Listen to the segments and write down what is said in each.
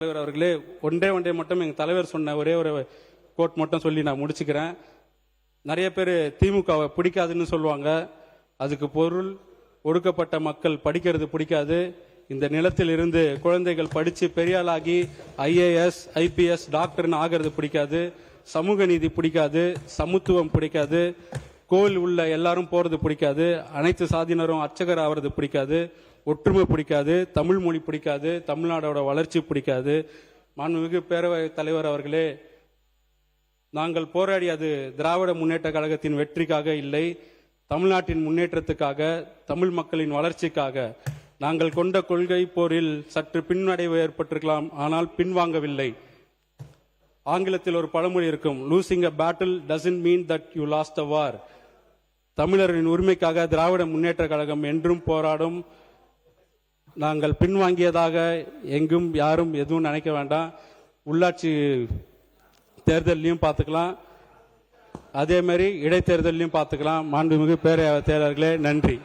தலைவர் அவர்களே, ஒன்றே மட்டும் எங்க தலைவர் சொன்ன ஒரே ஒரு கோட் மட்டும் சொல்லி நான் முடிச்சுக்கிறேன். நிறைய பேர் திமுகவை பிடிக்காதுன்னு சொல்லுவாங்க. அதுக்கு பொருள் ஒடுக்கப்பட்ட மக்கள் படிக்கிறது பிடிக்காது. இந்த நிலத்தில் இருந்து குழந்தைகள் படிச்சு பெரியாளாகி IAS IPS டாக்டர்னு ஆகிறது பிடிக்காது. சமூக நீதி பிடிக்காது. சமத்துவம் பிடிக்காது. கோயில் உள்ள எல்லாரும் போறது பிடிக்காது. அனைத்து சாதியினரும் அர்ச்சகர் ஆகிறது பிடிக்காது. ஒற்றுமை பிடிக்காது. தமிழ் மொழி பிடிக்காது. தமிழ்நாடோட வளர்ச்சி பிடிக்காது. மாண்புமிகு பேரவைத் தலைவர் அவர்களே, நாங்கள் போராடியது திராவிட முன்னேற்ற கழகத்தின் வெற்றிக்காக இல்லை, தமிழ்நாட்டின் முன்னேற்றத்துக்காக, தமிழ் மக்களின் வளர்ச்சிக்காக. நாங்கள் கொண்ட கொள்கை போரில் சற்று பின்னடைவு ஏற்பட்டிருக்கலாம், ஆனால் பின்வாங்கவில்லை. ஆங்கிலத்தில் ஒரு பழமொழி இருக்கும், losing a battle doesn't mean that you lost a war. தமிழரின் உரிமைக்காக திராவிட முன்னேற்ற கழகம் என்றும் போராடும். நாங்கள் பின்வாங்கியதாக எங்கும் யாரும் எதுவும் நினைக்க வேண்டாம். உள்ளாட்சி தேர்தலையும் பார்த்துக்கலாம், அதே மாதிரி இடைத்தேர்தலையும் பார்த்துக்கலாம். மாண்புமிகு பேரவைத் தலைவர்களே, நன்றி.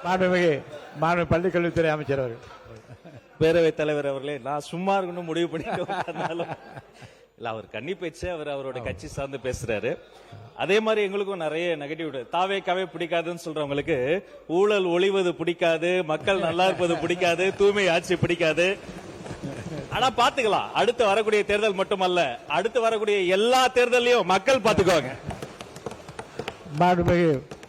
மாண்புமிகு பள்ளிக்கல்வித்துறை அமைச்சர் அவர்கள். பேரவைத் தலைவர் அவர்களே, நான் சும்மா இருக்கணும் முடிவு பண்ணிட்டு இல்ல, அவர் கன்னி பேச்சு, அவரோட கட்சி சார்ந்து பேசுறாரு. அதே மாதிரி எங்களுக்கும் நிறைய நெகட்டிவ். தாவேக்காவே பிடிக்காதுன்னு சொல்றவங்களுக்கு ஊழல் ஒளிவது பிடிக்காது, மக்கள் நல்லா இருப்பது பிடிக்காது, தூய்மை ஆட்சி பிடிக்காது. ஆனா பாத்துக்கலாம், அடுத்து வரக்கூடிய தேர்தல் மட்டுமல்ல, அடுத்து வரக்கூடிய எல்லா தேர்தலையும் மக்கள் பாத்துக்குவாங்க. மாண்புமிகு